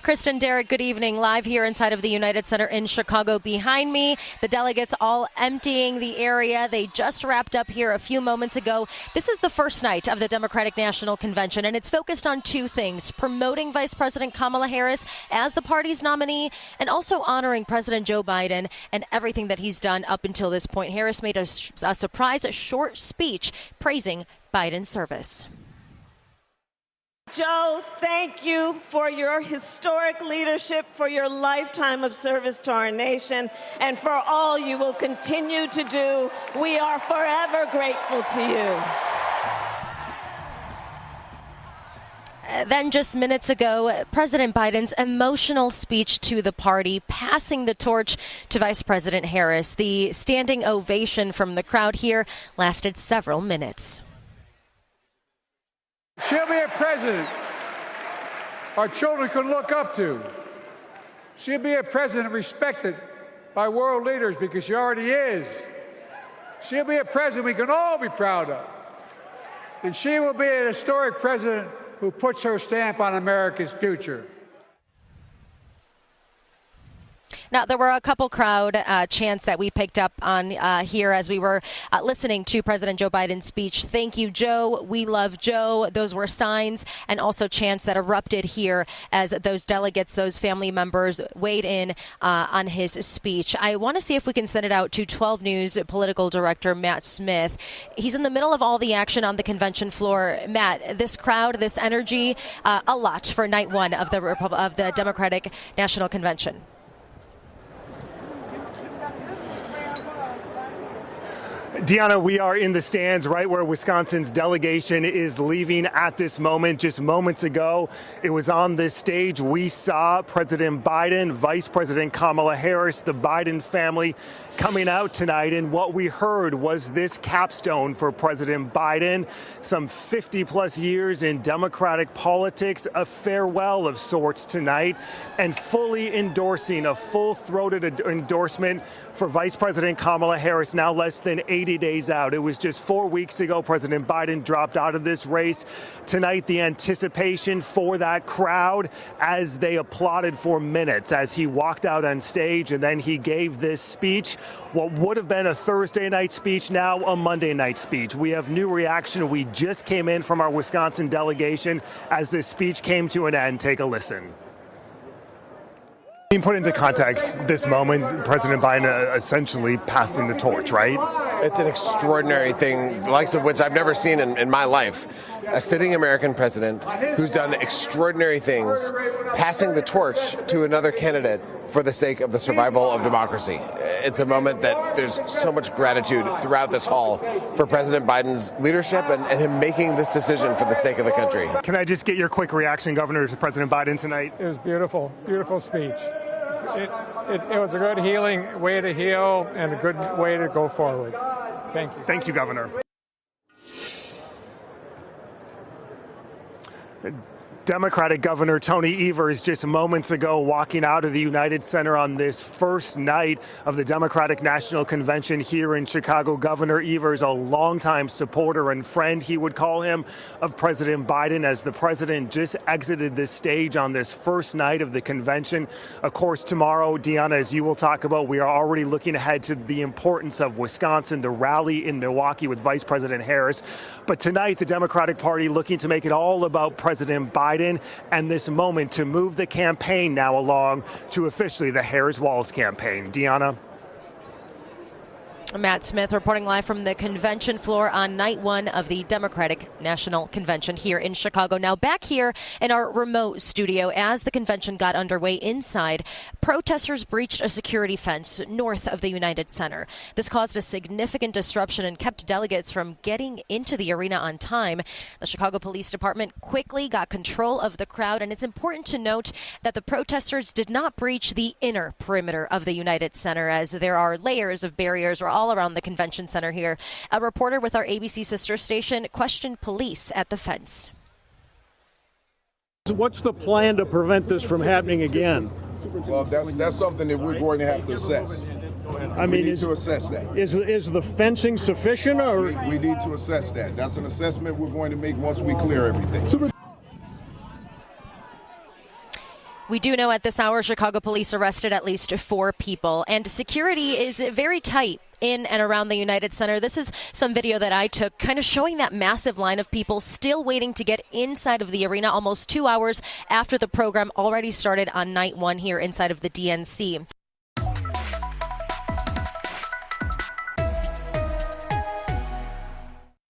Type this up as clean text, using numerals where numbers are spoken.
Kristen, Derek, good evening. Live here inside of the United Center in Chicago. Behind me, the delegates all emptying the area. They just wrapped up here a few moments ago. This is the first night of the Democratic National Convention, and it's focused on two things: promoting Vice President Kamala Harris as the party's nominee, and also honoring President Joe Biden and everything that he's done up until this point. Harris made a surprise short speech praising Biden's service. Joe, thank you for your historic leadership, for your lifetime of service to our nation, and for all you will continue to do. We are forever grateful to you. Then just minutes ago, President Biden's emotional speech to the party, passing the torch to Vice President Harris. The standing ovation from the crowd here lasted several minutes. She'll be a president our children can look up to. She'll be a president respected by world leaders because she already is. She'll be a president we can all be proud of. And she will be an historic president who puts her stamp on America's future. Now, there were a couple crowd chants that we picked up on here as we were listening to President Joe Biden's speech. Thank you, Joe. We love Joe. Those were signs and also chants that erupted here as those delegates, those family members weighed in on his speech. I want to see if we can send it out to 12 News political director Matt Smith. He's in the middle of all the action on the convention floor. Matt, this crowd, this energy, a lot for night one of the Democratic National Convention. Deanna, we are in the stands right where Wisconsin's delegation is leaving at this moment. Just moments ago, it was on this stage we saw President Biden, Vice President Kamala Harris, the Biden family coming out tonight, and what we heard was this capstone for President Biden. Some 50-plus years in Democratic politics, a farewell of sorts tonight, and fully endorsing, a full-throated endorsement for Vice President Kamala Harris, now less than 80 days out. It was just 4 weeks ago President Biden dropped out of this race. Tonight, the anticipation for that crowd as they applauded for minutes as he walked out on stage, and then he gave this speech. What would have been a Thursday night speech, now a Monday night speech. We have new reaction. We just came in from our Wisconsin delegation as this speech came to an end. Take a listen. Being put into context, this moment, President Biden essentially passing the torch, right? It's an extraordinary thing, the likes of which I've never seen in my life. A sitting American president who's done extraordinary things, passing the torch to another candidate for the sake of the survival of democracy. It's a moment that there's so much gratitude throughout this hall for President Biden's leadership and him making this decision for the sake of the country. Can I just get your quick reaction, Governor, to President Biden tonight? It was beautiful, beautiful speech. It was a good healing way to heal and a good way to go forward. Thank you. Thank you, Governor. Democratic Governor Tony Evers just moments ago walking out of the United Center on this first night of the Democratic National Convention here in Chicago. Governor Evers, a longtime supporter and friend, he would call him, of President Biden, as the president just exited this stage on this first night of the convention. Of course, tomorrow, Deanna, as you will talk about, we are already looking ahead to the importance of Wisconsin, the rally in Milwaukee with Vice President Harris. But tonight, the Democratic Party looking to make it all about President Biden and this moment to move the campaign now along to officially the Harris-Walz campaign. Deanna? Matt Smith reporting live from the convention floor on night one of the Democratic National Convention here in Chicago. Now back here in our remote studio, as the convention got underway inside, protesters breached a security fence north of the United Center. This caused a significant disruption and kept delegates from getting into the arena on time. The Chicago Police Department quickly got control of the crowd, and it's important to note that the protesters did not breach the inner perimeter of the United Center, as there are layers of barriers all around the convention center here. A reporter with our ABC sister station questioned police at the fence. What's the plan to prevent this from happening again? Well, that's something that we're going to have to assess. I mean, we need to assess that. Is the fencing sufficient, or we need to assess that? That's an assessment we're going to make once we clear everything. We do know at this hour, Chicago police arrested at least 4 people, and security is very tight in and around the United Center. This is some video that I took kind of showing that massive line of people still waiting to get inside of the arena almost 2 hours after the program already started on night 1 here inside of the DNC.